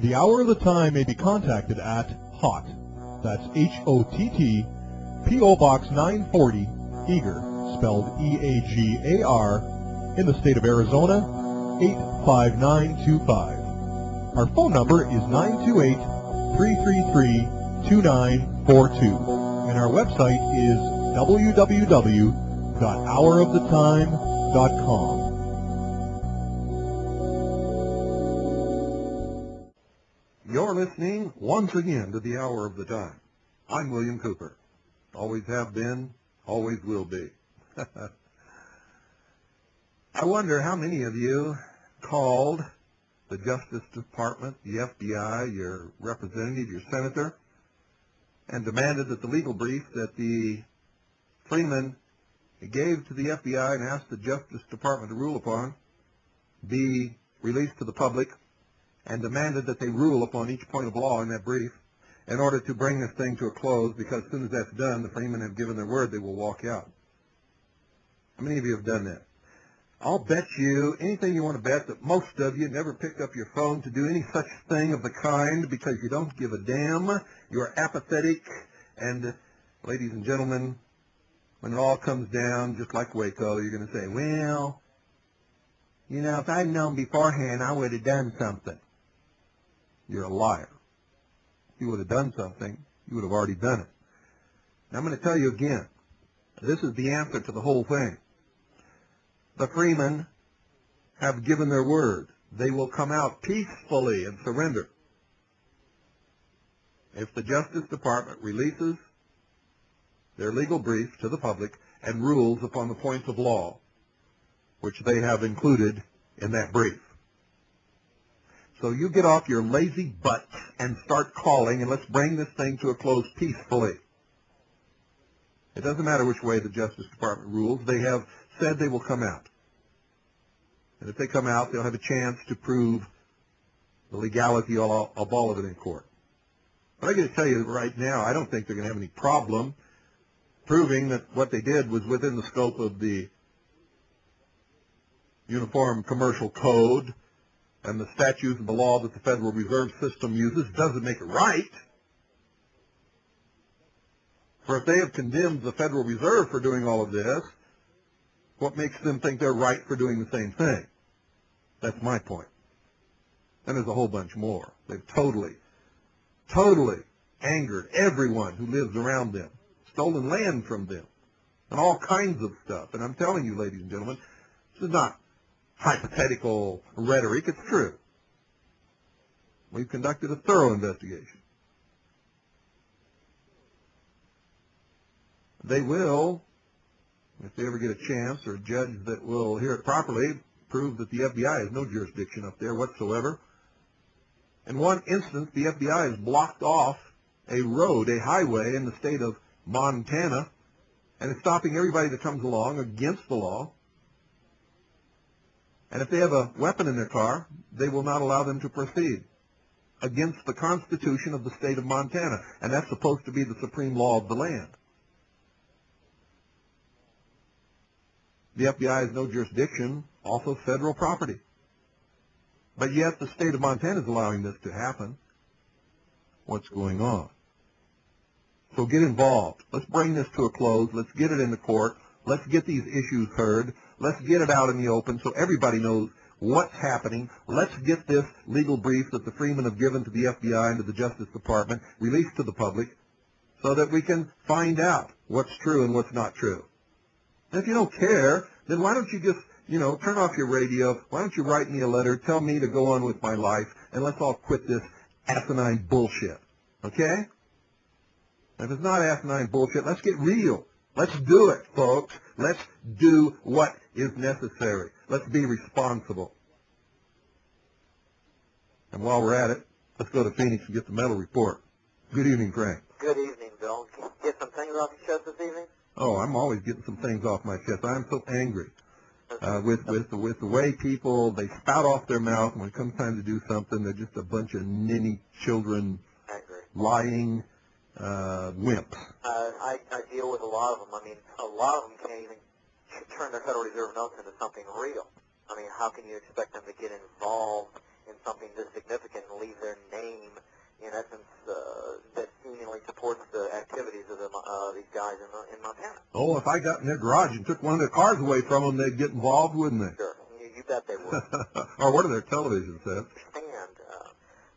The Hour of the Time may be contacted at HOTT, that's H-O-T-T, P.O. Box 940, Eagar, spelled E-A-G-A-R, in the state of Arizona, 85925. Our phone number is 928-333-2942, and our website is www.houroftetime.com. You're listening once again to the Hour of the Time. I'm William Cooper. Always have been, always will be. I wonder how many of you called the Justice Department, the FBI, your representative, your senator, and demanded that the legal brief that the Freeman gave to the FBI and asked the Justice Department to rule upon be released to the public, and demanded that they rule upon each point of law in that brief in order to bring this thing to a close, because as soon as that's done, the Freemen have given their word they will walk out. How many of you have done that? I'll bet you anything you want to bet that most of you never picked up your phone to do any such thing of the kind because you don't give a damn. You're apathetic. And, ladies and gentlemen, when it all comes down, just like Waco, you're going to say, well, you know, if I'd known beforehand, I would have done something. You're a liar. If you would have done something, you would have already done it. Now, I'm going to tell you again, this is the answer to the whole thing. The Freemen have given their word. They will come out peacefully and surrender if the Justice Department releases their legal brief to the public and rules upon the points of law which they have included in that brief. So you get off your lazy butts and start calling, and let's bring this thing to a close peacefully. It doesn't matter which way the Justice Department rules. They have said they will come out. And if they come out, they'll have a chance to prove the legality of all of it in court. But I got to tell you right now, I don't think they're going to have any problem proving that what they did was within the scope of the Uniform Commercial Code and the statutes and the law that the Federal Reserve System uses. Doesn't make it right. For if they have condemned the Federal Reserve for doing all of this, what makes them think they're right for doing the same thing? That's my point. And there's a whole bunch more. They've totally angered everyone who lives around them, stolen land from them, and all kinds of stuff. And I'm telling you, ladies and gentlemen, this is not hypothetical rhetoric. It's true. We've conducted a thorough investigation. They will, if they ever get a chance, or a judge that will hear it properly, prove that the FBI has no jurisdiction up there whatsoever. In one instance, the FBI has blocked off a road, a highway in the state of Montana, and it's stopping everybody that comes along against the law. And if they have a weapon in their car, they will not allow them to proceed against the Constitution of the state of Montana. And that's supposed to be the supreme law of the land. The FBI has no jurisdiction, also federal property. But yet the state of Montana is allowing this to happen. What's going on? So get involved. Let's bring this to a close. Let's get it in the court. Let's get these issues heard. Let's get it out in the open so everybody knows what's happening. Let's get this legal brief that the Freemen have given to the FBI and to the Justice Department released to the public so that we can find out what's true and what's not true. And if you don't care, then why don't you just, turn off your radio? Why don't you write me a letter, tell me to go on with my life, and let's all quit this asinine bullshit, okay? If it's not asinine bullshit, let's get real. Let's do it, folks. Let's do what is necessary. Let's be responsible. And while we're at it, let's go to Phoenix and get the medal report. Good evening, Frank. Good evening, Bill. Get some things off your chest this evening? Oh, I'm always getting some things off my chest. I'm so angry with the way people, they spout off their mouth when it comes time to do something. They're just a bunch of ninny children, lying wimps. I deal with a lot of them. I mean, a lot of them can't even turn their Federal Reserve notes into something real. I mean, how can you expect them to get involved in something this significant and leave their name, in essence, that seemingly supports the activities of these guys in Montana? Oh, if I got in their garage and took one of their cars away from them, they'd get involved, wouldn't they? Sure. You bet they would. Or what do their television sets?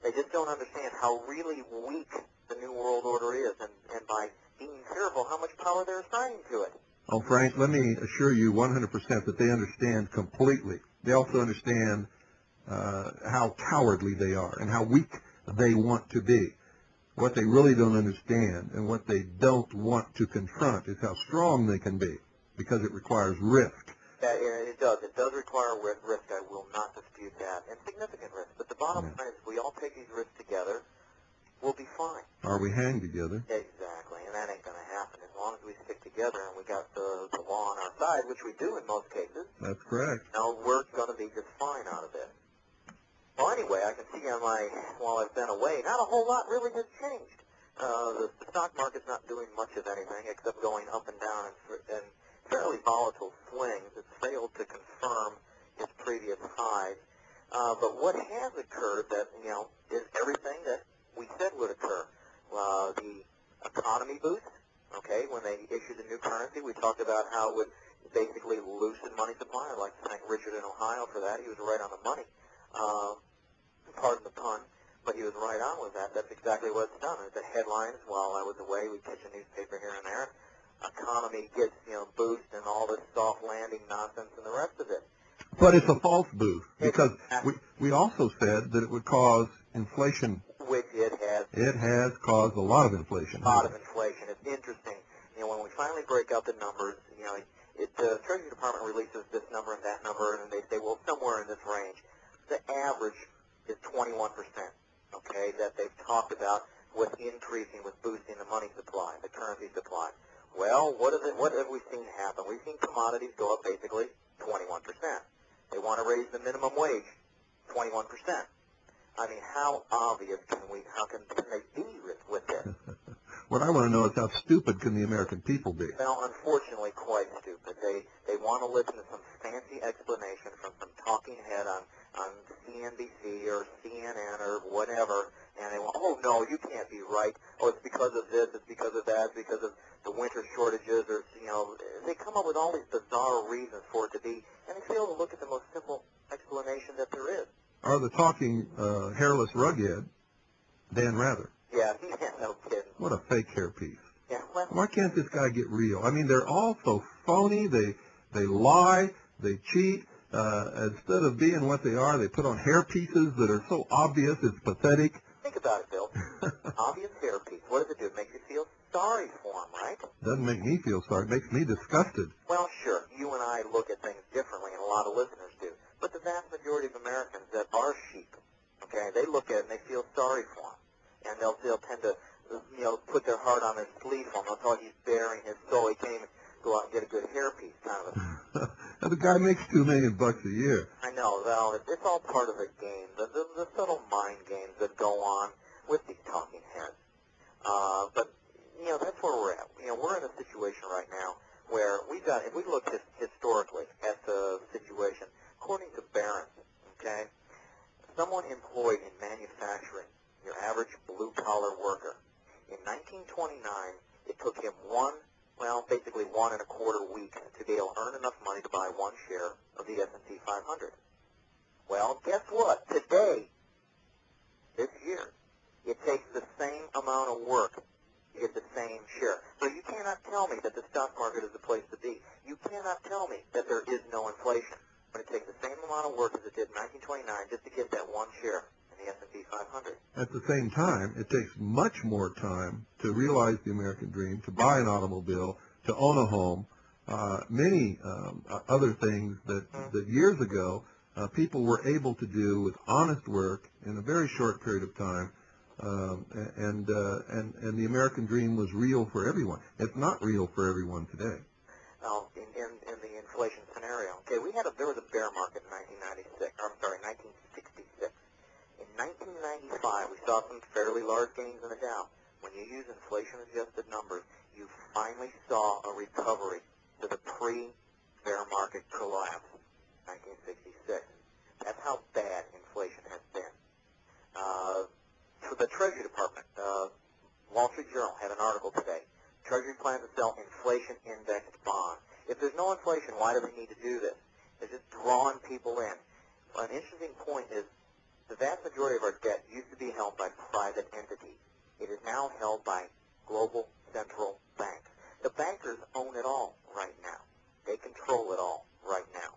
They just don't understand how really weak the New World Order is, and by being careful, how much power they're assigning to it. Oh, Frank, let me assure you 100% that they understand completely. They also understand how cowardly they are and how weak they want to be. What they really don't understand and what they don't want to confront is how strong they can be, because it requires risk. It does. It does require risk. I will not dispute that, and significant risk. But the bottom line is, if we all take these risks together, we'll be fine. Or we hang together. Exactly, and that ain't going to happen as long as we stick together and we got the law on our side, which we do in most cases. That's correct. Now, we're going to be just fine out of this. Well, anyway, I can see while I've been away, not a whole lot really has changed. The stock market's not doing much of anything except going up and down and fairly volatile swings. It's failed to confirm its previous highs. But what has occurred that, is everything that we said would occur. The economy boost, okay, when they issued the new currency, we talked about how it would basically loosen money supply. I'd like to thank Richard in Ohio for that. He was right on the money. Pardon the pun, but he was right on with that. That's exactly what it's done. The headlines, while I was away, we'd catch a newspaper here and there. Economy gets, boost and all this soft landing nonsense and the rest of it. But it's a false boost, because we also said that it would cause inflation. Which it has. It has caused a lot of inflation. A lot of inflation. It's interesting. When we finally break out the numbers, the Treasury Department releases this number and that number, and they say, well, somewhere in this range. The average is 21%, okay, that they've talked about with increasing, with boosting the money supply, the currency supply. Well, what have we seen happen? We've seen commodities go up basically 21%. They want to raise the minimum wage 21%. I mean, how obvious can they be with this? What I want to know is how stupid can the American people be? Well, unfortunately, quite stupid. They want to listen to some fancy explanation from some talking head on CNBC or CNN or whatever, and they want, oh, no, you can't be right. Oh, it's because of this, it's because of that, it's because of the winter shortages, or, they come up with all these bizarre reasons for it to be, and they fail to look at the most simple explanation that there is. Or the talking hairless rughead, Dan Rather. Yeah, no kidding. What a fake hairpiece. Yeah, well, why can't this guy get real? I mean, they're all so phony. They lie. They cheat. Instead of being what they are, they put on hairpieces that are so obvious it's pathetic. Think about it, Bill. Obvious hairpiece. What does it do? It makes you feel sorry for him, right? Doesn't make me feel sorry. It makes me disgusted. Well, sure. You and I look at things differently, and a lot of listeners do. But the vast majority of Americans that are sheep, okay, they look at it and they feel sorry for him. And they'll tend to, put their heart on their sleeve for him. They'll thought he's bearing his soul. He can't even go out and get a good hairpiece, kind of a... Now, the guy makes $2 million a year. I know. Well, it's all part of the game, the subtle mind games that go on with these talking heads. But, that's where we're at. We're in a situation right now where if we look historically at the situation, according to Barron, okay, someone employed in manufacturing, your average blue-collar worker, in 1929, it took him basically 1.25 weeks to be able to earn enough money to buy one share of the S&P 500. Well, guess what? Today, this year, it takes the same amount of work to get the same share. So you cannot tell me that the stock market is the place to be. You cannot tell me that there is no inflation when it takes the same amount of work as it did in 1929 just to get that one share in the S&P 500. At the same time, it takes much more time to realize the American dream, to buy an automobile, to own a home, many other things that years ago people were able to do with honest work in a very short period of time, and the American dream was real for everyone. It's not real for everyone today. Now, in the inflation scenario, okay, there was a bear market in 1966. In 1995, we saw some fairly large gains in the Dow. When you use inflation-adjusted numbers, you finally saw a recovery to the pre-bear market collapse, 1966. That's how bad inflation has been. For the Treasury Department, Wall Street Journal had an article today. Treasury plans to sell inflation-indexed bonds. If there's no inflation, why do they need to do this? They're just drawing people in. Well, an interesting point is the vast majority of our debt used to be held by private entities. It is now held by global central banks. The bankers own it all right now. They control it all right now.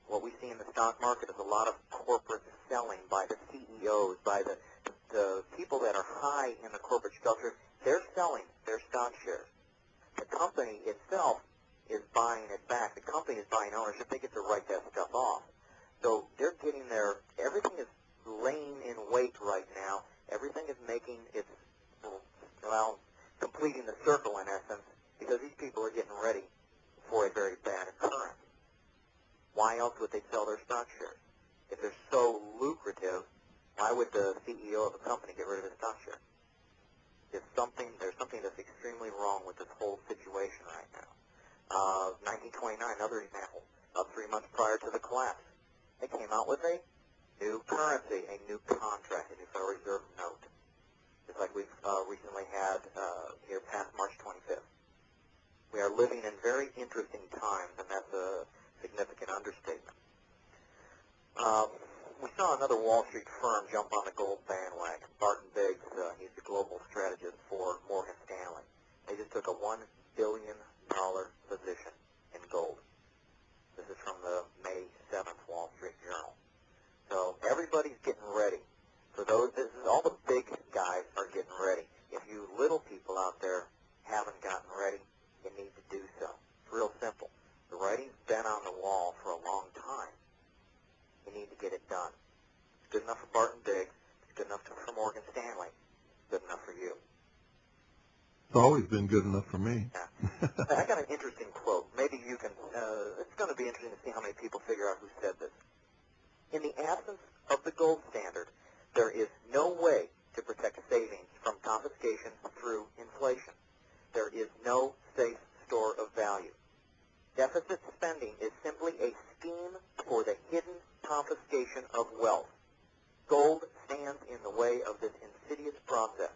What we see in the stock market is a lot of corporate selling by the CEOs, by the people that are high in the corporate structure. They're selling their stock shares. The company itself is buying it back. The company is buying ownership. They get to write that stuff off. So they're getting everything is laying in wait right now. Everything is making its, completing the circle in essence, because these people are getting ready for a very bad occurrence. Why else would they sell their stock shares? If they're so lucrative, why would the CEO of a company get rid of his stock shares? There's something that's extremely wrong with this whole situation right now. 1929, another example, about 3 months prior to the collapse, they came out with a new currency, a new contract, a new Federal Reserve note, just like we've recently had here past March 25th. We are living in very interesting times, and that's a significant understatement. We saw another Wall Street firm jump on the gold bandwagon. Barton Biggs, he's the global strategist for Morgan Stanley. They just took a $1 billion position in gold. This is from the May 7th Wall Street Journal. So everybody's getting ready. For those, all the big guys are getting ready. If you little people out there haven't gotten ready, you need to do so. It's real simple. The writing's been on the wall for a long time. You need to get it done. It's good enough for Barton Biggs. It's good enough for Morgan Stanley. It's good enough for you. It's always been good enough for me. Yeah. I got an interesting quote. Maybe you can, it's going to be interesting to see how many people figure out who said this. In the absence of the gold standard, there is no way to protect savings from confiscation through inflation. There is no safe store of value. Deficit spending is simply a scheme for the hidden confiscation of wealth. Gold stands in the way of this insidious process.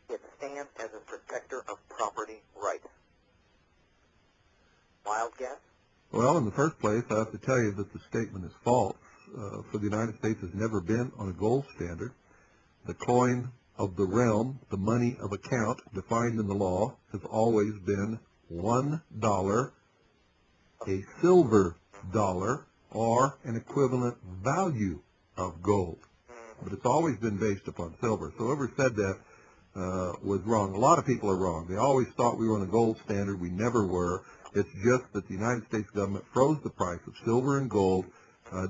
It stands as a protector of property rights. Wild guess? Well, in the first place, I have to tell you that the statement is false. For the United States has never been on a gold standard. The coin of the realm, the money of account defined in the law, has always been $1, a silver dollar, or an equivalent value of gold. But it's always been based upon silver. So whoever said that was wrong. A lot of people are wrong. They always thought we were on a gold standard. We never were. It's just that the United States government froze the price of silver and gold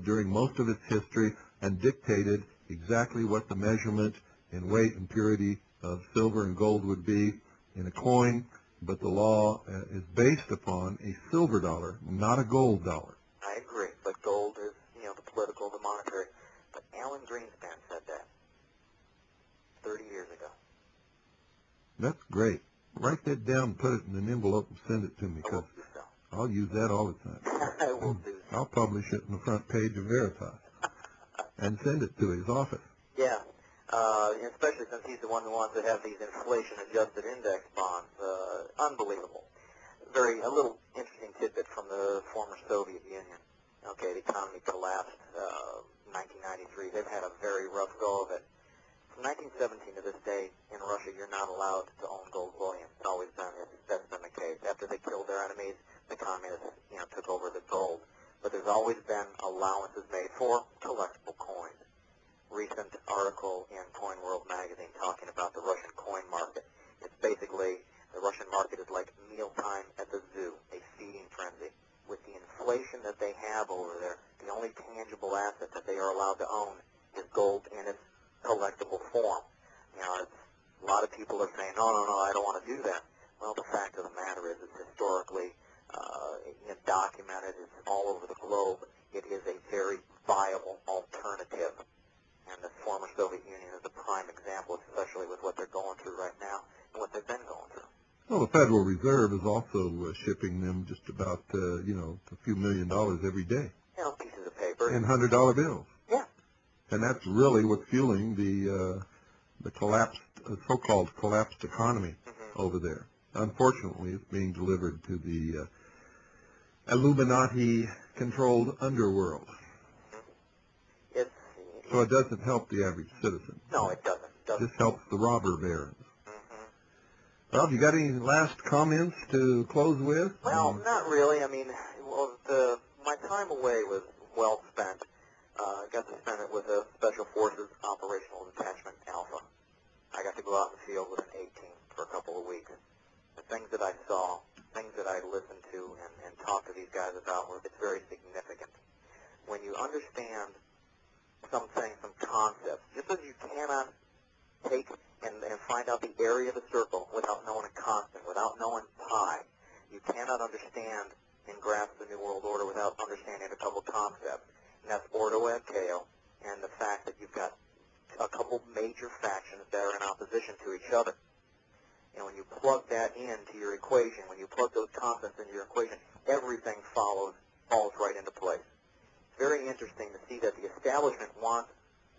during most of its history and dictated exactly what the measurement in weight and purity of silver and gold would be in a coin, but the law is based upon a silver dollar, not a gold dollar. I agree, but gold is, the political, the monetary. But Alan Greenspan said that 30 years ago. That's great. Write that down, put it in an envelope, and send it to me, because I'll use that all the time. I will do so. I'll publish it in the front page of Veritas and send it to his office. Yeah, especially since he's the one who wants to have these inflation-adjusted index bonds. Unbelievable. A little interesting tidbit from the former Soviet Union. Okay, the economy collapsed 1993. They've had a very rough go of it. From 1917 to this day, in Russia, you're not allowed to own gold bullion. It's always been, that's been the case. After they killed their enemies, the communists, in Coin World magazine talking about the Russian coin market. It's basically, the Russian market is like mealtime at the zoo, a feeding frenzy. With the inflation that they have over there, the only tangible asset that they are allowed to own is gold in its collectible form. You know, a lot of people are saying, no, I don't want to do that. Well, the fact of the matter is it's historically documented. It's all over the globe. It is a very viable alternative. And the former Soviet Union is a prime example, especially with what they're going through right now and what they've been going through. Well, the Federal Reserve is also shipping them just about, a few $1 million every day. You know, pieces of paper. And $100 bills. Yeah. And that's really what's fueling the collapsed, so-called collapsed economy over there. Unfortunately, it's being delivered to the Illuminati-controlled underworld. So it doesn't help the average citizen. No, it doesn't. This helps the robber barons. Well, have you got any last comments to close with? Well, not really. I mean, my time away was well spent. I got to spend it with a Special Forces Operational Detachment Alpha. I got to go out in the field with an A-team for a couple of weeks. The things that I saw, things that I listened to and talked to these guys about, it's very significant. When you understand some things, some concepts, just as you cannot take and find out the area of the circle without knowing a constant, without knowing pi, you cannot understand and grasp the New World Order without understanding a couple concepts. And that's Ordo ad Chaos and the fact that you've got a couple major factions that are in opposition to each other. And when you plug that into your equation, when you plug those constants into your equation, everything falls right into place. It's very interesting to see that the establishment wants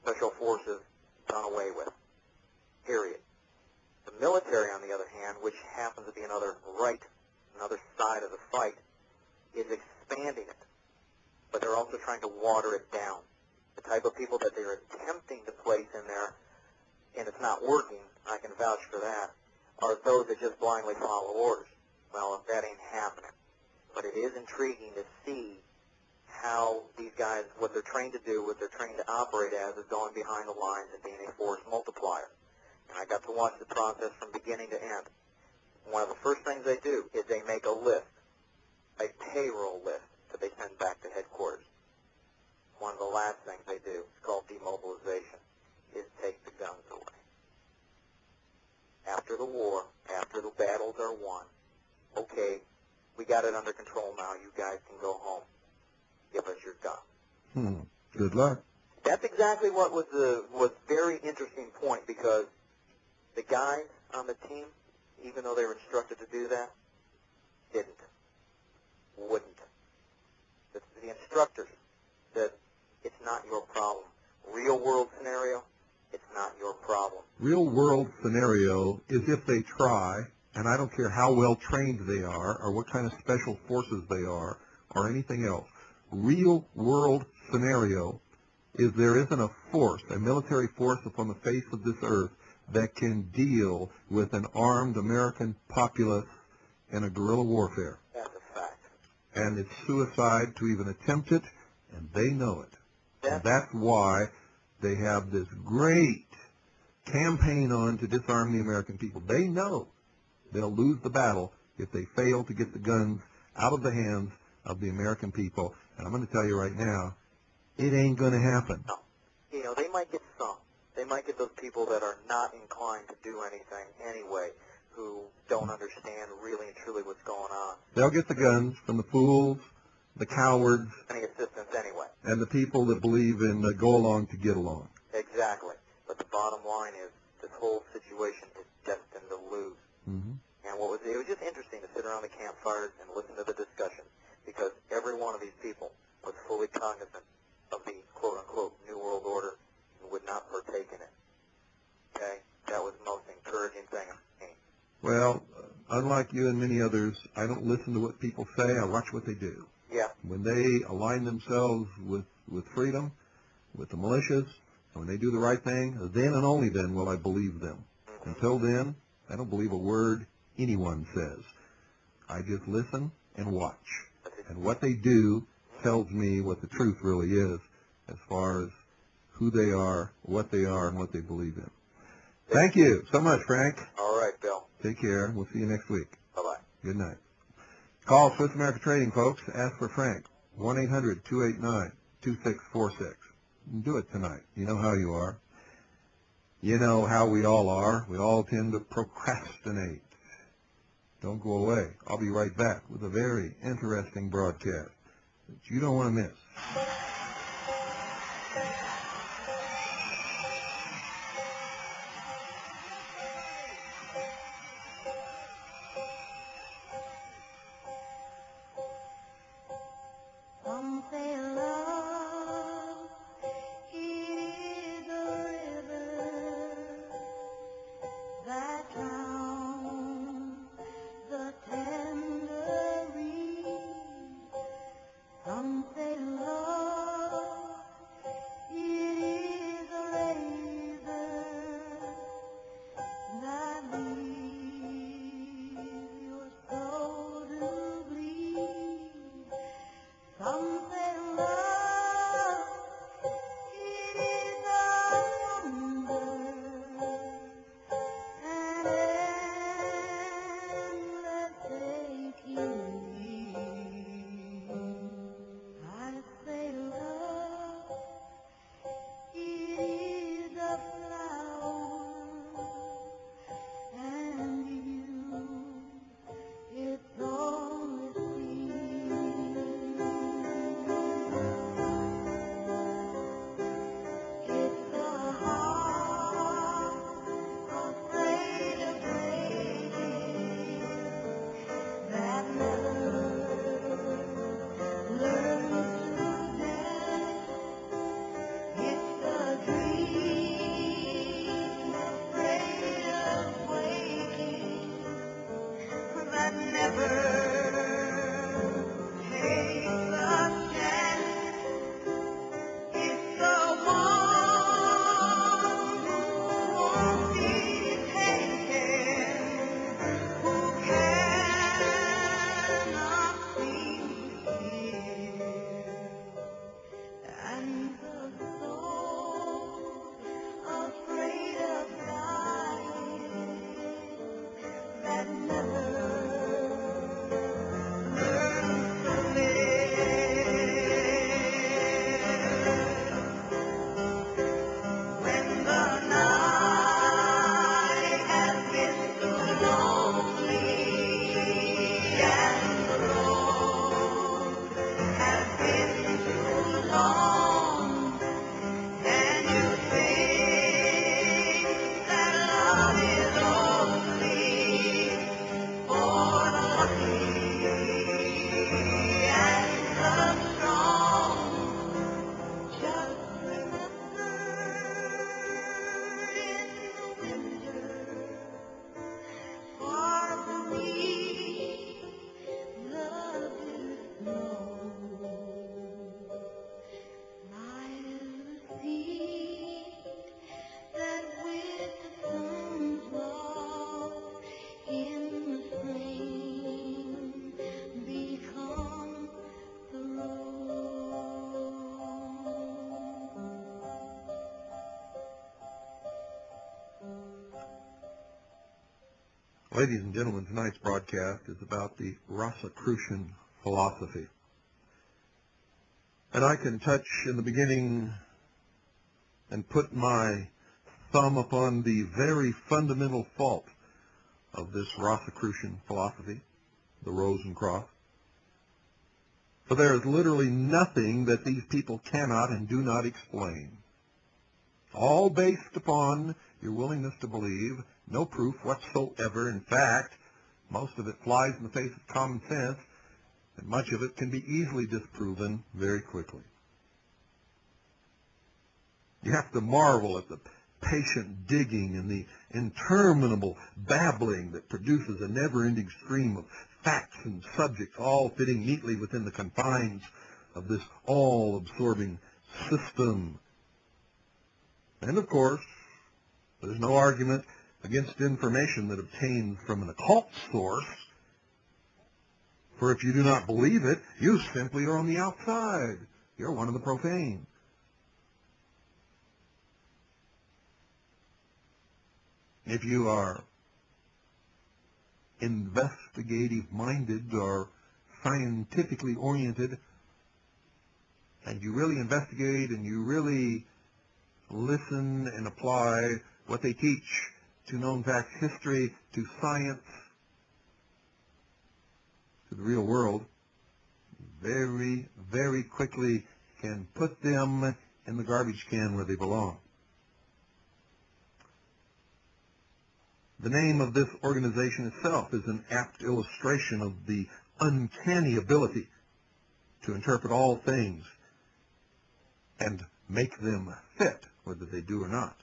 special forces done away with, period. The military, on the other hand, which happens to be another side of the fight, is expanding it. But they're also trying to water it down. The type of people that they're attempting to place in there, and it's not working, I can vouch for that, are those that just blindly follow orders. Well, that ain't happening. But it is intriguing to see how these guys, what they're trained to do, what they're trained to operate as, is going behind the lines and being a force multiplier. And I got to watch the process from beginning to end. One of the first things they do is they make a list, a payroll list, that they send back to headquarters. One of the last things they do, it's called demobilization, is take the guns away. After the war, after the battles are won, okay, we got it under control now, you guys can go home. Give us your gun. Good luck. That's exactly what was very interesting point, because the guys on the team, even though they were instructed to do that, wouldn't. The instructors said, it's not your problem. Real world scenario, it's not your problem. Real world scenario is if they try, and I don't care how well trained they are, or what kind of special forces they are, or anything else. Real world scenario is there isn't a force, a military force upon the face of this earth that can deal with an armed American populace in a guerrilla warfare. That's a fact. And it's suicide to even attempt it, and they know it. And that's why they have this great campaign on to disarm the American people. They know they'll lose the battle if they fail to get the guns out of the hands of the American people. And I'm going to tell you right now, it ain't going to happen. No. You know, they might get some. They might get those people that are not inclined to do anything anyway, who don't understand really and truly what's going on. They'll get the guns from the fools, the cowards, any assistance anyway. And the people that believe in go along to get along. Exactly. But the bottom line is this whole situation is destined to lose. Mm-hmm. And it was just interesting to sit around the campfires and listen to the discussion, because every one of these people was fully cognizant of the quote-unquote New World Order and would not partake in it. Okay? That was the most encouraging thing I've seen. Well, unlike you and many others, I don't listen to what people say. I watch what they do. Yeah. When they align themselves with freedom, with the militias, and when they do the right thing, then and only then will I believe them. Mm-hmm. Until then, I don't believe a word anyone says. I just listen and watch. And what they do tells me what the truth really is as far as who they are, what they are, and what they believe in. Thank you so much, Frank. All right, Bill. Take care. We'll see you next week. Bye-bye. Good night. Call Swiss America Trading, folks. Ask for Frank. 1-800-289-2646. Do it tonight. You know how you are. You know how we all are. We all tend to procrastinate. Don't go away. I'll be right back with a very interesting broadcast that you don't want to miss. Some say love, it is a river that drowns the tender reed. Some say love, it is a razor that leaves your soul to bleed. Some say love, it is a wonder, an endless taking lead. I say love, it is a flower, and you, it's only seed. It's the heart afraid of breaking that never learns to dance. It's the dream afraid of waking that never takes a chance. It's the one who won't be taken, who cannot seem to hear, and the soul afraid of dying that never learns to live. When the night has been too lonely and the road has been too long, and you think that love is only for the lucky and the strong, just remember in the winter, far from me, the bitter snow. I'll see that with the sun's lost in the spring becomes the rose. Ladies and gentlemen, tonight's broadcast is about the Rosicrucian philosophy. And I can touch in the beginning and put my thumb upon the very fundamental fault of this Rosicrucian philosophy, the Rose and Cross. For there is literally nothing that these people cannot and do not explain. All based upon your willingness to believe, no proof whatsoever. In fact, most of it flies in the face of common sense, and much of it can be easily disproven very quickly. You have to marvel at the patient digging and the interminable babbling that produces a never-ending stream of facts and subjects, all fitting neatly within the confines of this all-absorbing system. And of course, there's no argument against information that obtains from an occult source, for if you do not believe it, you simply are on the outside. You're one of the profane. if you are investigative-minded or scientifically oriented, and you really investigate and you really listen and apply what they teach to known facts, history, to science, to the real world, very, very quickly can put them in the garbage can where they belong. The name of this organization itself is an apt illustration of the uncanny ability to interpret all things and make them fit, whether they do or not.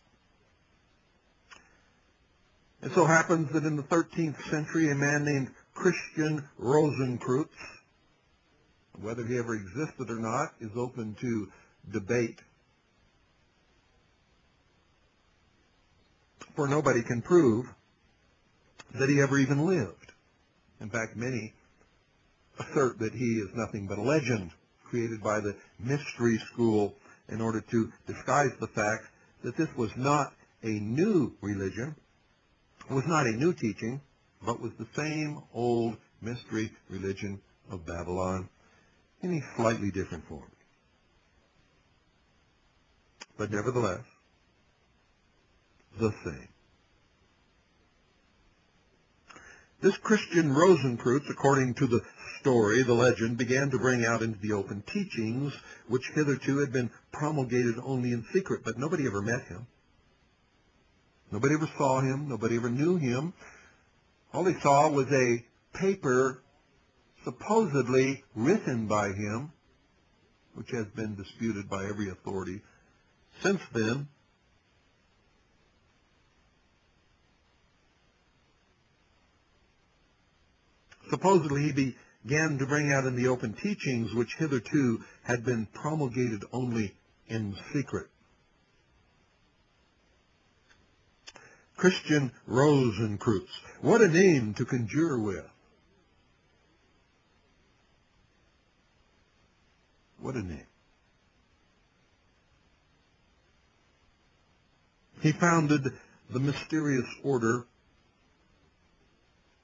It so happens that in the 13th century, a man named Christian Rosenkreutz, whether he ever existed or not is open to debate, for nobody can prove that he ever even lived. In fact, many assert that he is nothing but a legend created by the mystery school in order to disguise the fact that this was not a new religion, was not a new teaching, but was the same old mystery religion of Babylon in a slightly different form. But nevertheless, the same. This Christian Rosenkreutz, according to the story, the legend, began to bring out into the open teachings which hitherto had been promulgated only in secret, but nobody ever met him. Nobody ever saw him. Nobody ever knew him. All they saw was a paper supposedly written by him, which has been disputed by every authority since then. Supposedly he began to bring out in the open teachings which hitherto had been promulgated only in secret. Christian Rosenkreutz. What a name to conjure with. What a name. He founded the mysterious order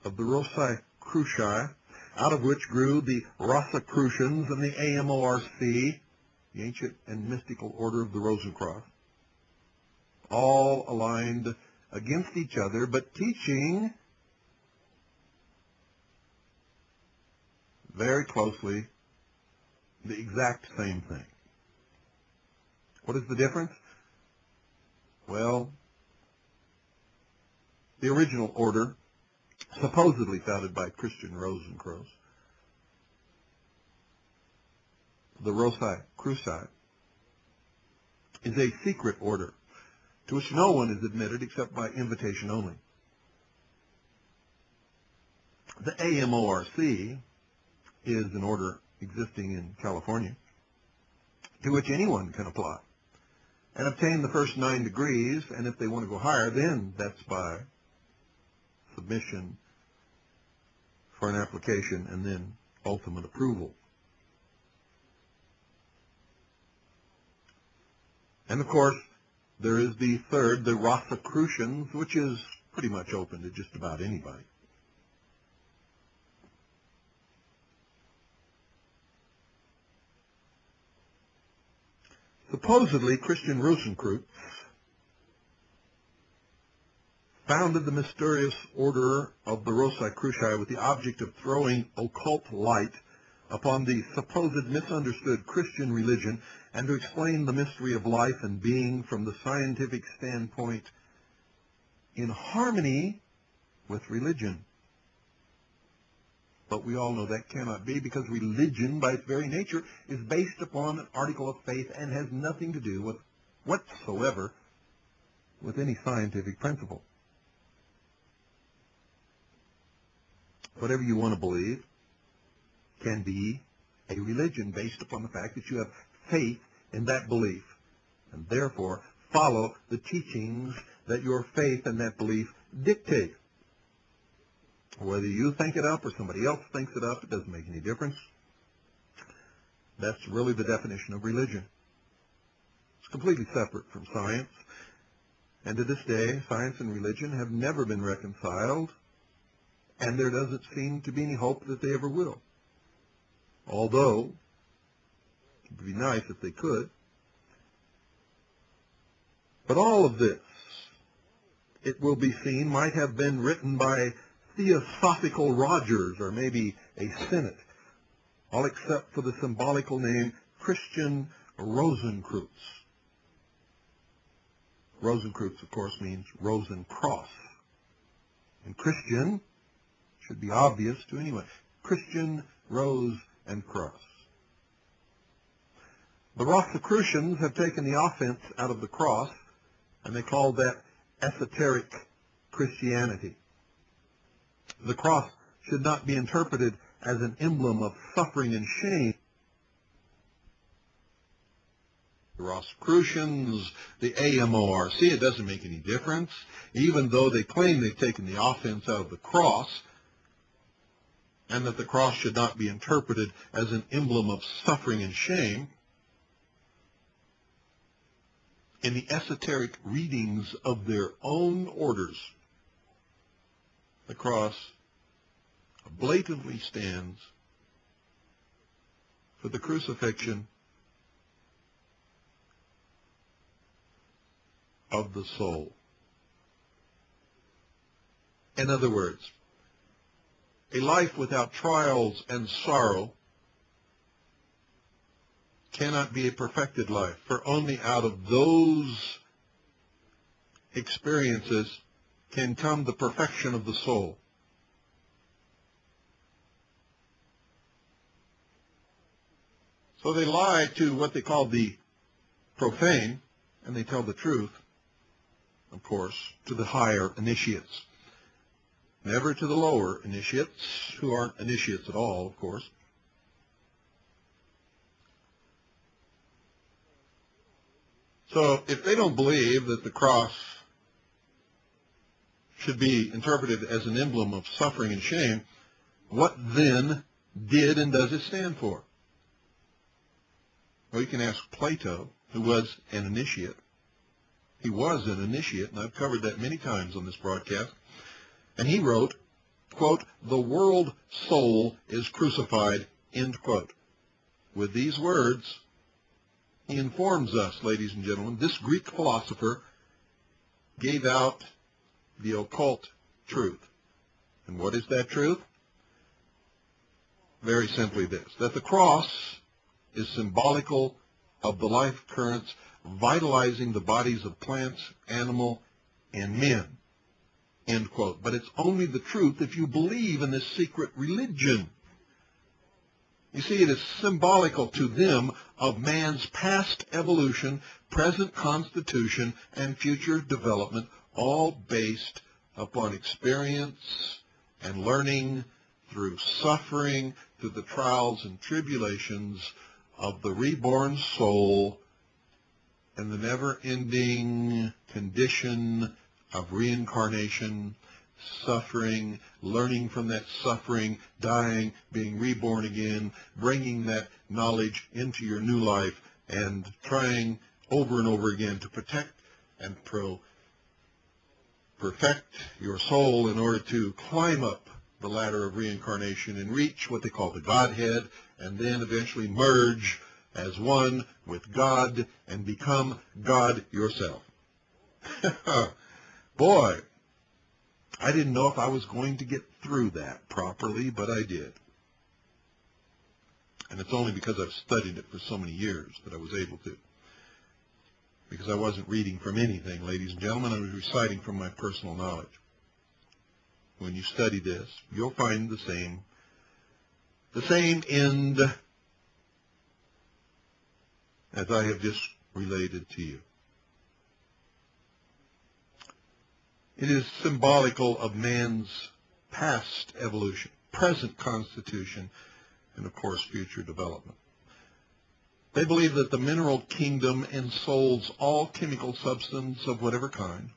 of the Rosicrucians, out of which grew the Rosicrucians and the AMORC, the ancient and mystical order of the Rosencross, all aligned against each other, but teaching very closely the exact same thing. What is the difference? Well, the original order, supposedly founded by Christian Rosenkreutz, the Rosicrucians, is a secret order to which no one is admitted except by invitation only. The AMORC is an order existing in California to which anyone can apply and obtain the first 9 degrees, and if they want to go higher, then that's by submission for an application and then ultimate approval. And of course, there is the third, the Rosicrucians, which is pretty much open to just about anybody. Supposedly, Christian Rosenkreutz founded the mysterious order of the Rosicrucians with the object of throwing occult light upon the supposed misunderstood Christian religion and to explain the mystery of life and being from the scientific standpoint in harmony with religion. But we all know that cannot be, because religion, by its very nature, is based upon an article of faith and has nothing to do with whatsoever with any scientific principle. Whatever you want to believe can be a religion based upon the fact that you have faith in that belief, and therefore follow the teachings that your faith and that belief dictate. Whether you think it up or somebody else thinks it up, it doesn't make any difference. That's really the definition of religion. It's completely separate from science. And to this day, science and religion have never been reconciled, and there doesn't seem to be any hope that they ever will. Although, it would be nice if they could. But all of this, it will be seen, might have been written by Theosophical Rogers, or maybe a Senate, all except for the symbolical name Christian Rosenkreuz. Rosenkreuz, of course, means Rosencross. And Christian should be obvious to anyone. Christian, Rose, and Cross. The Rosicrucians have taken the offense out of the cross, and they call that esoteric Christianity. The cross should not be interpreted as an emblem of suffering and shame. The Rosicrucians, the AMORC, it doesn't make any difference. Even though they claim they've taken the offense out of the cross, and that the cross should not be interpreted as an emblem of suffering and shame, in the esoteric readings of their own orders, the cross blatantly stands for the crucifixion of the soul. In other words, a life without trials and sorrow cannot be a perfected life, for only out of those experiences can come the perfection of the soul. So they lie to what they call the profane, and they tell the truth, of course, to the higher initiates. Never to the lower initiates, who aren't initiates at all, of course. So if they don't believe that the cross should be interpreted as an emblem of suffering and shame, what then did and does it stand for? Well, you can ask Plato, who was an initiate. He was an initiate, and I've covered that many times on this broadcast. And he wrote, quote, "The world soul is crucified," end quote. With these words, he informs us, ladies and gentlemen, this Greek philosopher gave out the occult truth. And what is that truth? Very simply this, that the cross is symbolical of the life currents vitalizing the bodies of plants, animal, and men, end quote. But it's only the truth if you believe in this secret religion. You see, it is symbolical to them of man's past evolution, present constitution, and future development, all based upon experience and learning through suffering, through the trials and tribulations of the reborn soul and the never-ending condition of reincarnation, suffering, learning from that suffering, dying, being reborn again, bringing that knowledge into your new life, and trying over and over again to protect and perfect your soul in order to climb up the ladder of reincarnation and reach what they call the Godhead, and then eventually merge as one with God and become God yourself. Boy, I didn't know if I was going to get through that properly, but I did. And it's only because I've studied it for so many years that I was able to. Because I wasn't reading from anything, ladies and gentlemen. I was reciting from my personal knowledge. When you study this, you'll find the same end as I have just related to you. It is symbolical of man's past evolution, present constitution, and of course future development. They believe that the mineral kingdom ensouls all chemical substance of whatever kind,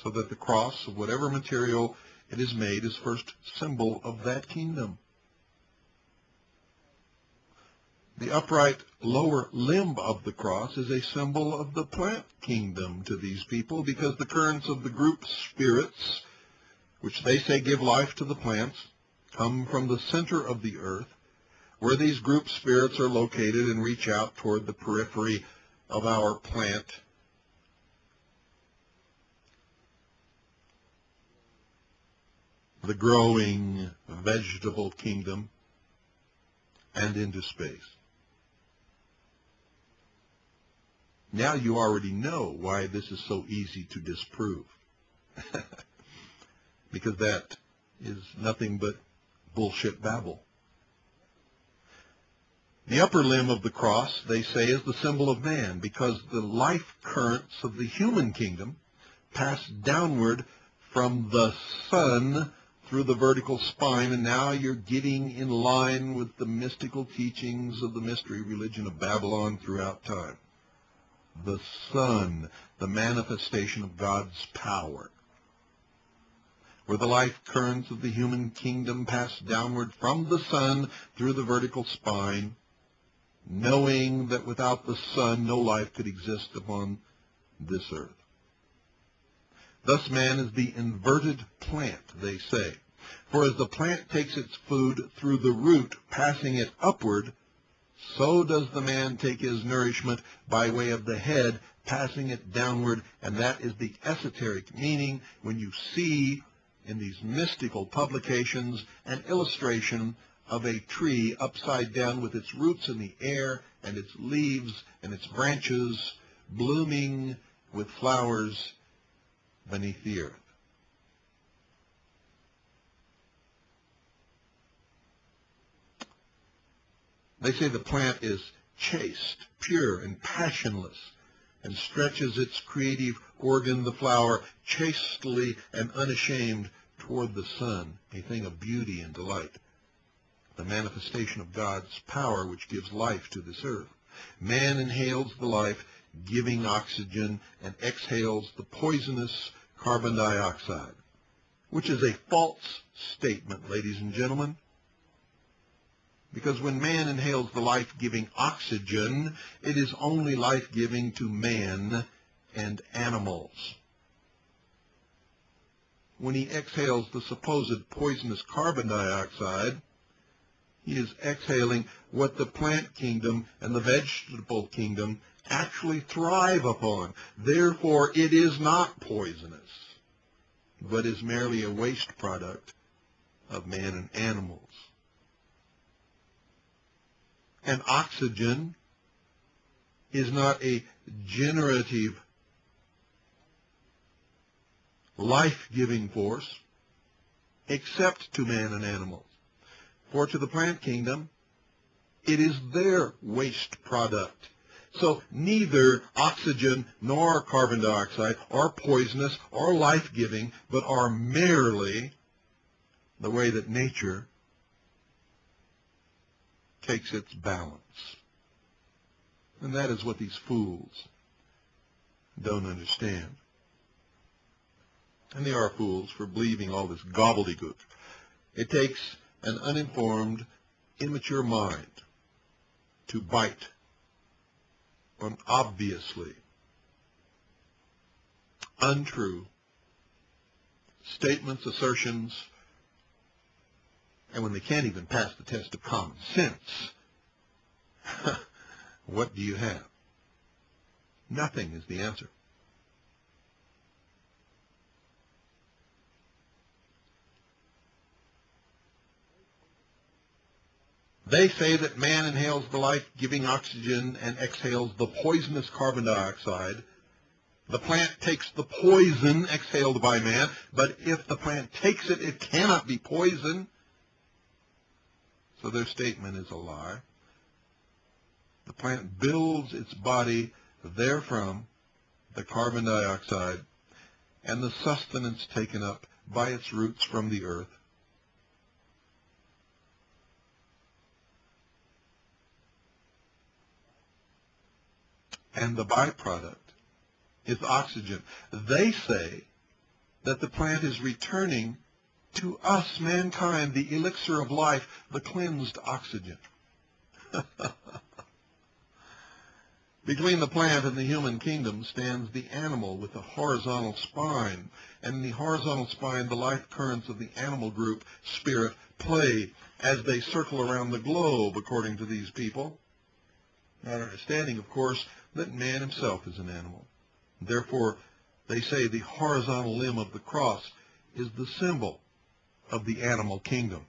so that the cross of whatever material it is made is first symbol of that kingdom. The upright lower limb of the cross is a symbol of the plant kingdom to these people, because the currents of the group spirits, which they say give life to the plants, come from the center of the earth, where these group spirits are located, and reach out toward the periphery of our plant. The growing vegetable kingdom, and into space. Now you already know why this is so easy to disprove. Because that is nothing but bullshit babble. The upper limb of the cross, they say, is the symbol of man, because the life currents of the human kingdom pass downward from the sun through the vertical spine, and now you're getting in line with the mystical teachings of the mystery religion of Babylon throughout time. The sun, the manifestation of God's power, where the life currents of the human kingdom pass downward from the sun through the vertical spine, knowing that without the sun no life could exist upon this earth. Thus man is the inverted plant, they say. For as the plant takes its food through the root, passing it upward, so does the man take his nourishment by way of the head, passing it downward, and that is the esoteric meaning when you see in these mystical publications an illustration of a tree upside down with its roots in the air and its leaves and its branches blooming with flowers beneath the earth. They say the plant is chaste, pure, and passionless, and stretches its creative organ, the flower, chastely and unashamed toward the sun, a thing of beauty and delight, the manifestation of God's power which gives life to this earth. Man inhales the life-giving oxygen and exhales the poisonous carbon dioxide, which is a false statement, ladies and gentlemen. Because when man inhales the life-giving oxygen, it is only life-giving to man and animals. When he exhales the supposed poisonous carbon dioxide, he is exhaling what the plant kingdom and the vegetable kingdom actually thrive upon. Therefore, it is not poisonous, but is merely a waste product of man and animals. And oxygen is not a generative, life-giving force, except to man and animals. For to the plant kingdom, it is their waste product. So neither oxygen nor carbon dioxide are poisonous or life-giving, but are merely the way that nature takes its balance. And that is what these fools don't understand. And they are fools for believing all this gobbledygook. It takes an uninformed, immature mind to bite on obviously untrue statements, assertions, and when they can't even pass the test of common sense, what do you have? Nothing is the answer. They say that man inhales the life-giving oxygen and exhales the poisonous carbon dioxide. The plant takes the poison exhaled by man, but if the plant takes it, it cannot be poison. So their statement is a lie. The plant builds its body therefrom, the carbon dioxide, and the sustenance taken up by its roots from the earth. And the byproduct is oxygen. They say that the plant is returning to us, mankind, the elixir of life, the cleansed oxygen. Between the plant and the human kingdom stands the animal with a horizontal spine, and in the horizontal spine the life currents of the animal group spirit play as they circle around the globe, according to these people, not understanding, of course, that man himself is an animal. Therefore, they say the horizontal limb of the cross is the symbol of the animal kingdom.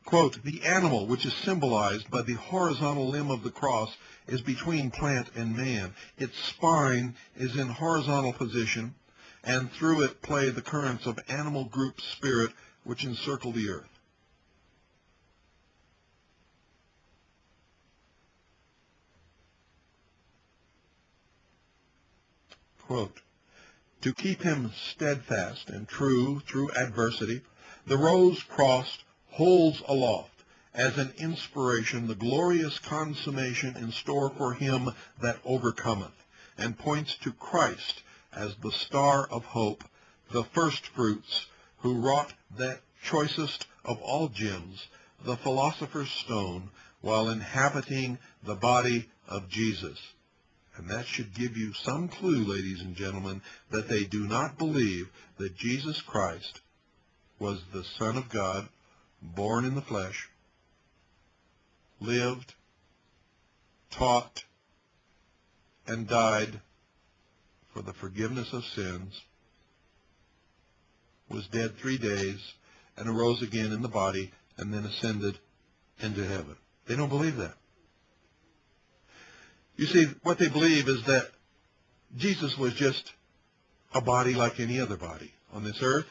Quote, the animal which is symbolized by the horizontal limb of the cross is between plant and man. Its spine is in horizontal position, and through it play the currents of animal group spirit which encircle the earth. Quote, to keep him steadfast and true through adversity, the rose crossed holds aloft as an inspiration the glorious consummation in store for him that overcometh, and points to Christ as the star of hope, the first fruits, who wrought that choicest of all gems, the philosopher's stone, while inhabiting the body of Jesus. And that should give you some clue, ladies and gentlemen, that they do not believe that Jesus Christ was the Son of God, born in the flesh, lived, taught, and died for the forgiveness of sins, was dead 3 days, and arose again in the body, and then ascended into heaven. They don't believe that. You see, what they believe is that Jesus was just a body like any other body on this earth,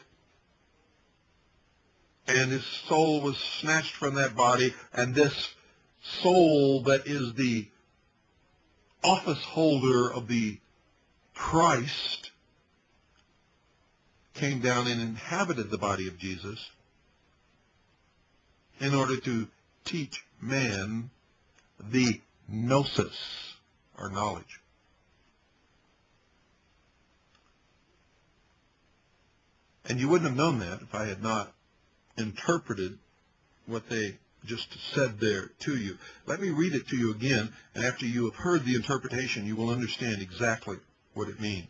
and his soul was snatched from that body, and this soul that is the office holder of the Christ came down and inhabited the body of Jesus in order to teach man the gnosis, or knowledge. And you wouldn't have known that if I had not interpreted what they just said there to you. Let me read it to you again, and after you have heard the interpretation, you will understand exactly what it means.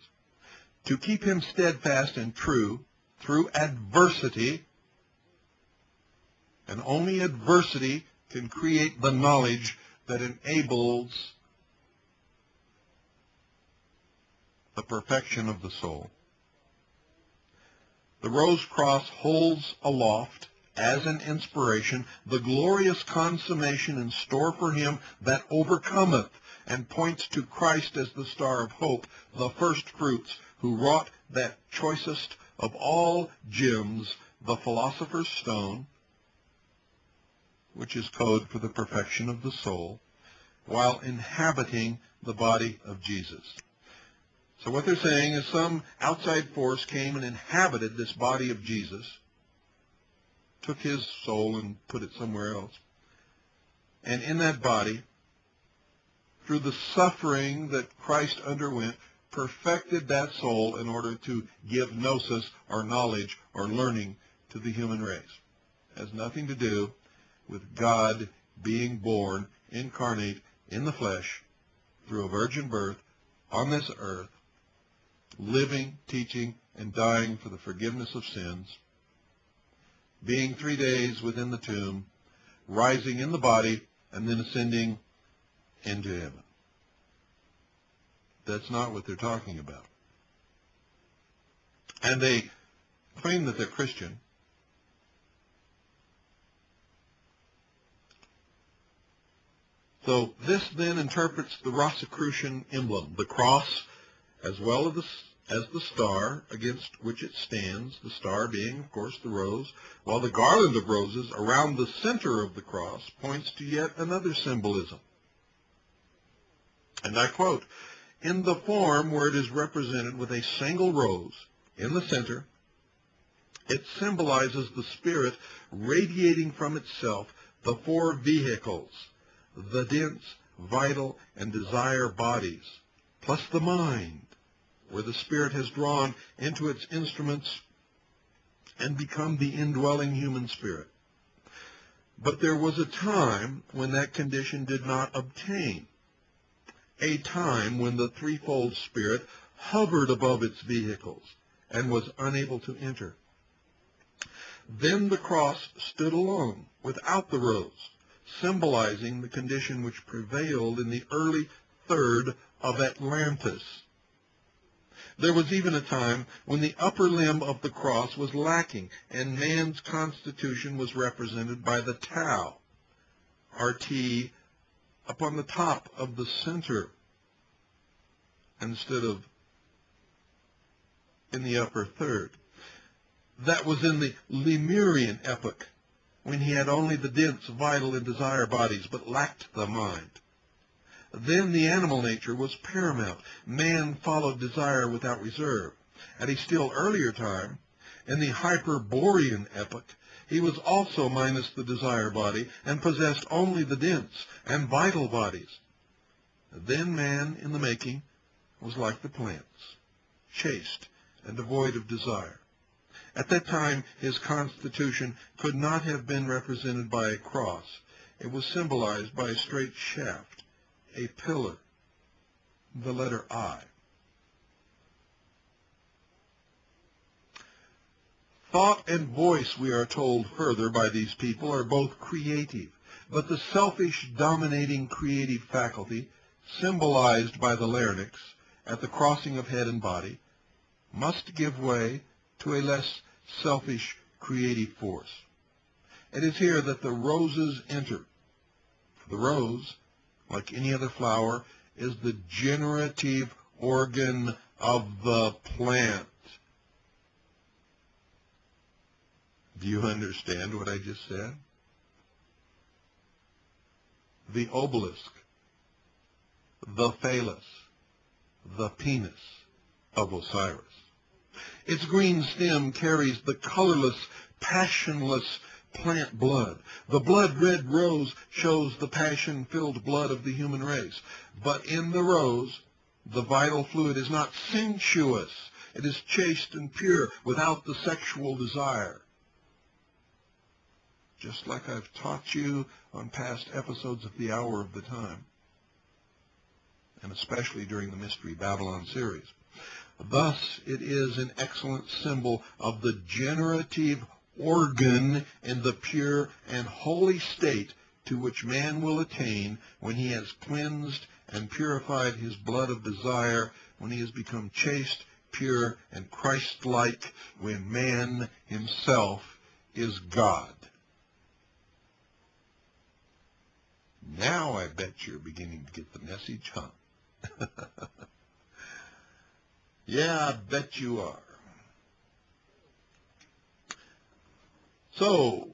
To keep him steadfast and true through adversity, and only adversity can create the knowledge that enables the perfection of the soul. The rose cross holds aloft as an inspiration the glorious consummation in store for him that overcometh, and points to Christ as the star of hope, the first fruits, who wrought that choicest of all gems, the philosopher's stone, which is code for the perfection of the soul, while inhabiting the body of Jesus. So what they're saying is some outside force came and inhabited this body of Jesus, took his soul and put it somewhere else. And in that body, through the suffering that Christ underwent, perfected that soul in order to give gnosis, or knowledge, or learning to the human race. It has nothing to do with God being born, incarnate, in the flesh, through a virgin birth, on this earth, living, teaching, and dying for the forgiveness of sins, being 3 days within the tomb, rising in the body, and then ascending into heaven. That's not what they're talking about. And they claim that they're Christian. So this then interprets the Rosicrucian emblem, the cross, as well as the star against which it stands, the star being, of course, the rose, while the garland of roses around the center of the cross points to yet another symbolism. And I quote, in the form where it is represented with a single rose in the center, it symbolizes the Spirit radiating from itself the four vehicles, the dense, vital, and desire bodies, plus the mind, where the Spirit has drawn into its instruments and become the indwelling human spirit. But there was a time when that condition did not obtain, a time when the threefold Spirit hovered above its vehicles and was unable to enter. Then the cross stood alone, without the rose, symbolizing the condition which prevailed in the early third of Atlantis. There was even a time when the upper limb of the cross was lacking, and man's constitution was represented by the tau, RT, upon the top of the center, instead of in the upper third. That was in the Lemurian epoch, when he had only the dense, vital, and desire bodies, but lacked the mind. Then the animal nature was paramount. Man followed desire without reserve. At a still earlier time, in the Hyperborean epoch, he was also minus the desire body and possessed only the dense and vital bodies. Then man, in the making, was like the plants, chaste and devoid of desire. At that time, his constitution could not have been represented by a cross. It was symbolized by a straight shaft, a pillar, the letter I. Thought and voice, we are told further by these people, are both creative, but the selfish, dominating creative faculty, symbolized by the larynx at the crossing of head and body, must give way to a less selfish creative force. It is here that the roses enter. The rose, like any other flower, is the generative organ of the plant. Do you understand what I just said? The obelisk, the phallus, the penis of Osiris. Its green stem carries the colorless, passionless plant blood. The blood-red rose shows the passion-filled blood of the human race. But in the rose, the vital fluid is not sensuous. It is chaste and pure, without the sexual desire. Just like I've taught you on past episodes of the Hour of the Time, and especially during the Mystery Babylon series. Thus, it is an excellent symbol of the generative organ in the pure and holy state to which man will attain when he has cleansed and purified his blood of desire, when he has become chaste, pure, and Christ-like, when man himself is God. Now I bet you're beginning to get the message, huh? Yeah, I bet you are. So,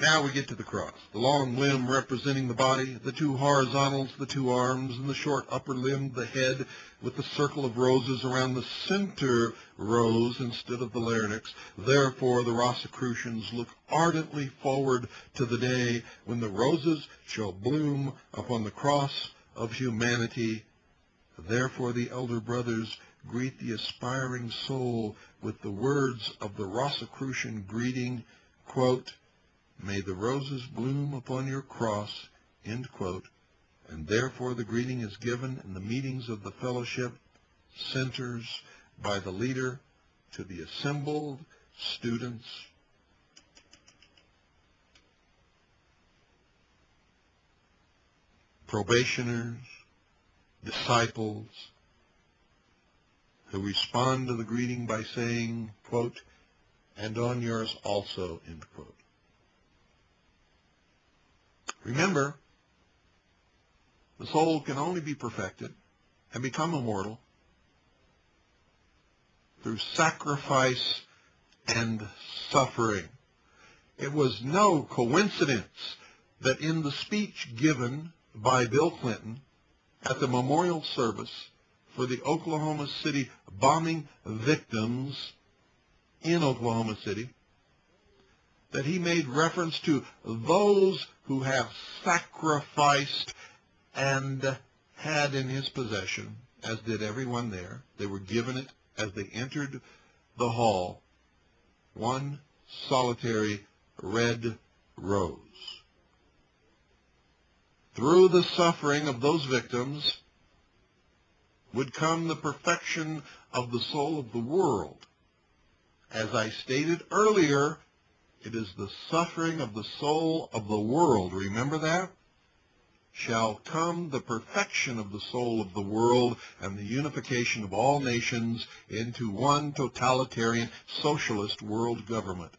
now we get to the cross. The long limb representing the body, the two horizontals, the two arms, and the short upper limb, the head, with the circle of roses around the center rose instead of the larynx. Therefore, the Rosicrucians look ardently forward to the day when the roses shall bloom upon the cross of humanity. Therefore, the elder brothers greet the aspiring soul with the words of the Rosicrucian greeting, quote, "May the roses bloom upon your cross," end quote. And therefore the greeting is given in the meetings of the fellowship centers by the leader to the assembled students. Probationers, disciples, who respond to the greeting by saying, quote, "and on yours also," end quote. Remember, the soul can only be perfected and become immortal through sacrifice and suffering. It was no coincidence that in the speech given by Bill Clinton at the memorial service for the Oklahoma City bombing victims in Oklahoma City, that he made reference to those who have sacrificed and had in his possession, as did everyone there. They were given it as they entered the hall, one solitary red rose. Through the suffering of those victims, would come the perfection of the soul of the world. As I stated earlier, it is the suffering of the soul of the world. Remember that? Shall come the perfection of the soul of the world and the unification of all nations into one totalitarian socialist world government.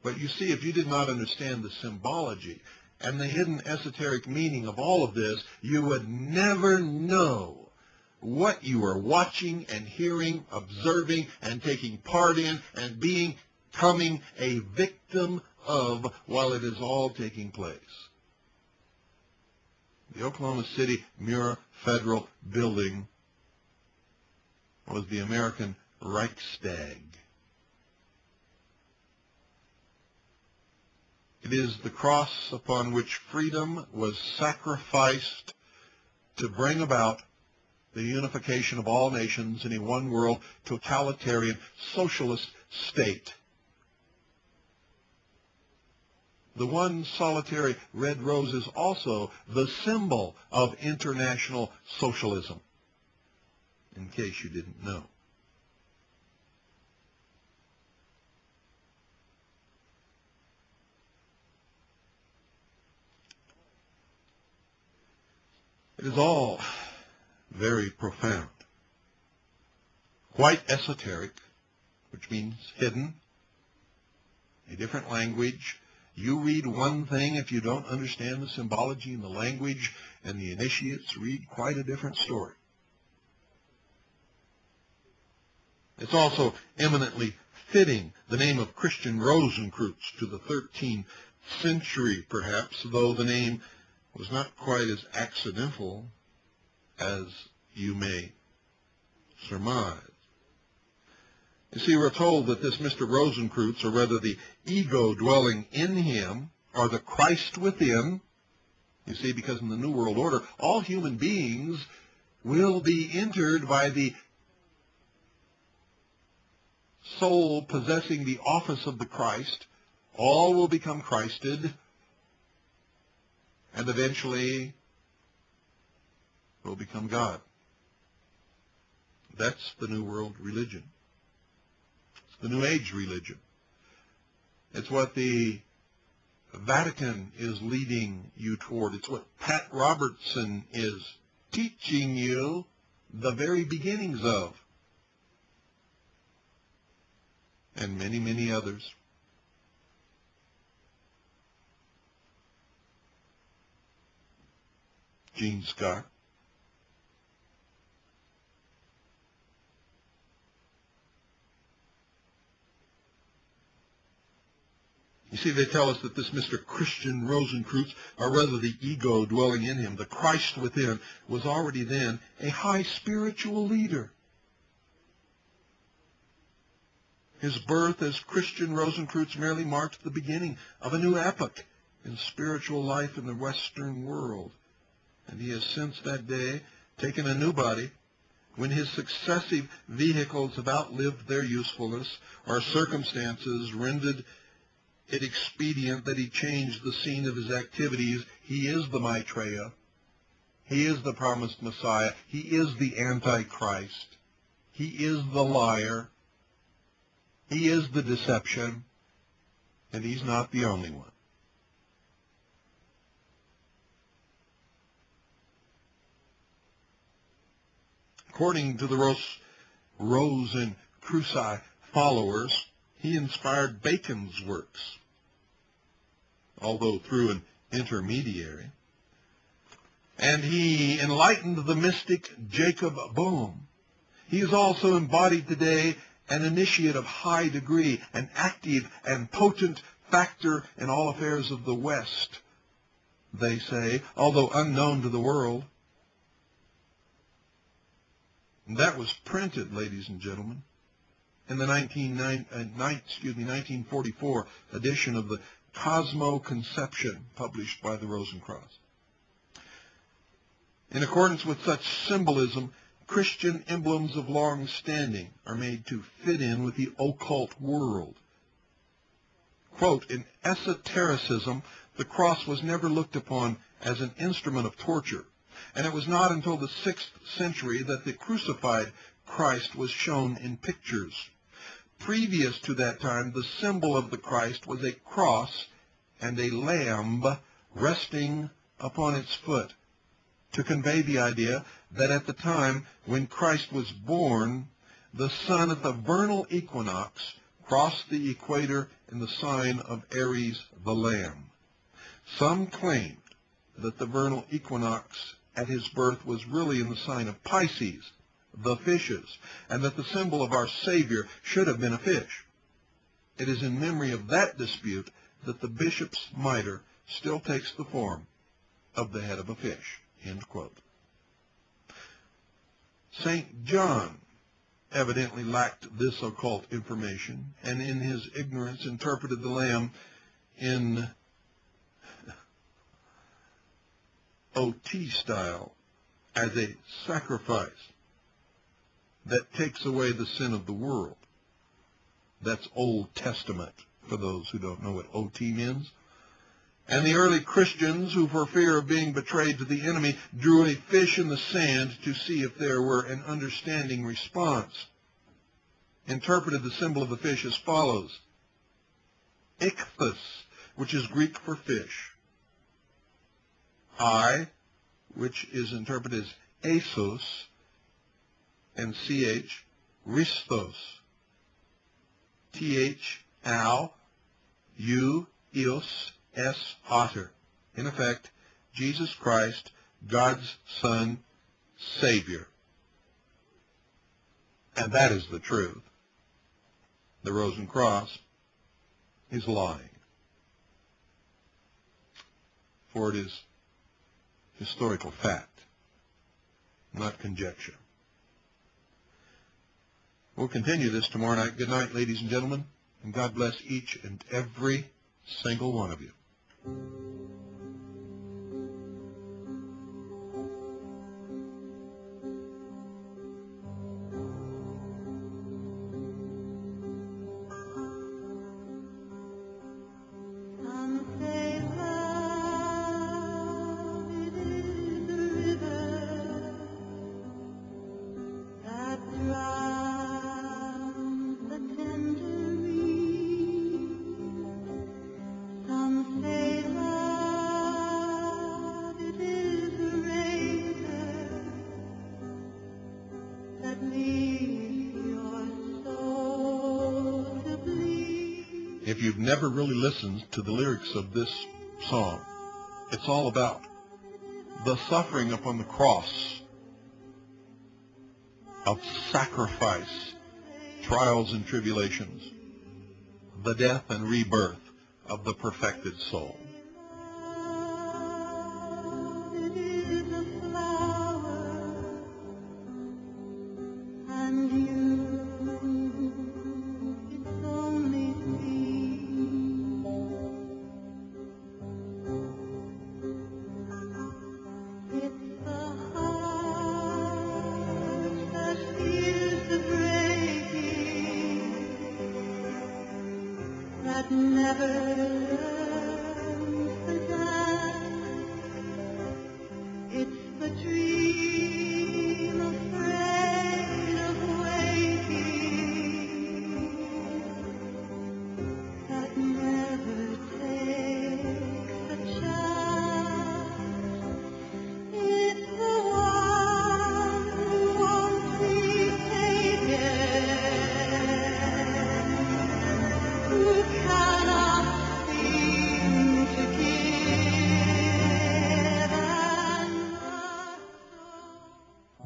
But you see, if you did not understand the symbology and the hidden esoteric meaning of all of this, you would never know what you are watching and hearing, observing, and taking part in, and becoming a victim of while it is all taking place. The Oklahoma City Murrah Federal Building was the American Reichstag. It is the cross upon which freedom was sacrificed to bring about the unification of all nations in a one-world totalitarian socialist state. The one solitary red rose is also the symbol of international socialism, in case you didn't know. It is all very profound, quite esoteric, which means hidden, a different language. You read one thing if you don't understand the symbology and the language, and the initiates read quite a different story. It's also eminently fitting the name of Christian Rosenkreutz to the 13th century, perhaps, though the name was not quite as accidental as you may surmise. You see, we're told that this Mr. Rosenkreutz, or rather the ego dwelling in him, or the Christ within, you see, because in the New World Order, all human beings will be entered by the soul possessing the office of the Christ. All will become Christed, and eventually will become God. That's the New World religion. The New Age religion. It's what the Vatican is leading you toward. It's what Pat Robertson is teaching you the very beginnings of. And many, many others. Gene Scott. You see, they tell us that this Mr. Christian Rosenkreutz, or rather the ego dwelling in him, the Christ within, was already then a high spiritual leader. His birth as Christian Rosenkreutz merely marked the beginning of a new epoch in spiritual life in the Western world. And he has since that day taken a new body when his successive vehicles have outlived their usefulness, or circumstances rendered it expedient that he changed the scene of his activities. He is the Maitreya. He is the promised Messiah. He is the Antichrist. He is the liar. He is the deception. And he's not the only one. According to the Rosenkreutz followers, he inspired Bacon's works, although through an intermediary. And he enlightened the mystic Jacob Boehme. He is also embodied today an initiate of high degree, an active and potent factor in all affairs of the West, they say, although unknown to the world. And that was printed, ladies and gentlemen, in the 1944 edition of the Cosmo Conception, published by the Rosenkreutz. In accordance with such symbolism, Christian emblems of long standing are made to fit in with the occult world. Quote, in esotericism, the cross was never looked upon as an instrument of torture, And it was not until the 6th century that the crucified Christ was shown in pictures. Previous to that time, the symbol of the Christ was a cross and a lamb resting upon its foot, to convey the idea that at the time when Christ was born, the sun at the vernal equinox crossed the equator in the sign of Aries the Lamb. Some claimed that the vernal equinox at his birth was really in the sign of Pisces, the fishes, and that the symbol of our Savior should have been a fish. It is in memory of that dispute that the bishop's mitre still takes the form of the head of a fish. End quote. St. John evidently lacked this occult information, and in his ignorance interpreted the lamb in OT style as a sacrifice that takes away the sin of the world. That's Old Testament, for those who don't know what OT means. And the early Christians, who for fear of being betrayed to the enemy, drew a fish in the sand to see if there were an understanding response, interpreted the symbol of the fish as follows: ichthus, which is Greek for fish; I, which is interpreted as asos, and ch, ristos, th, al, u, eos, s, otter. In effect, Jesus Christ, God's Son, Savior. And that is the truth. The Rose and Cross is lying. For it is historical fact, not conjecture. We'll continue this tomorrow night. Good night, ladies and gentlemen, and God bless each and every single one of you. If you've never really listened to the lyrics of this song, it's all about the suffering upon the cross of sacrifice, trials and tribulations, the death and rebirth of the perfected soul.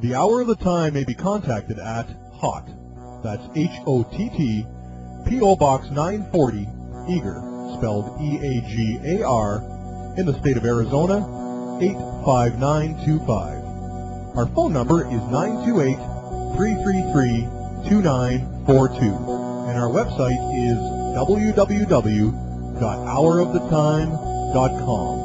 The hour of the time may be contacted at HOTT, that's H-O-T-T, P.O. Box 940, Eager, spelled E-A-G-A-R, in the state of Arizona, 85925. Our phone number is 928-333-2942, and our website is www.houroftetime.com.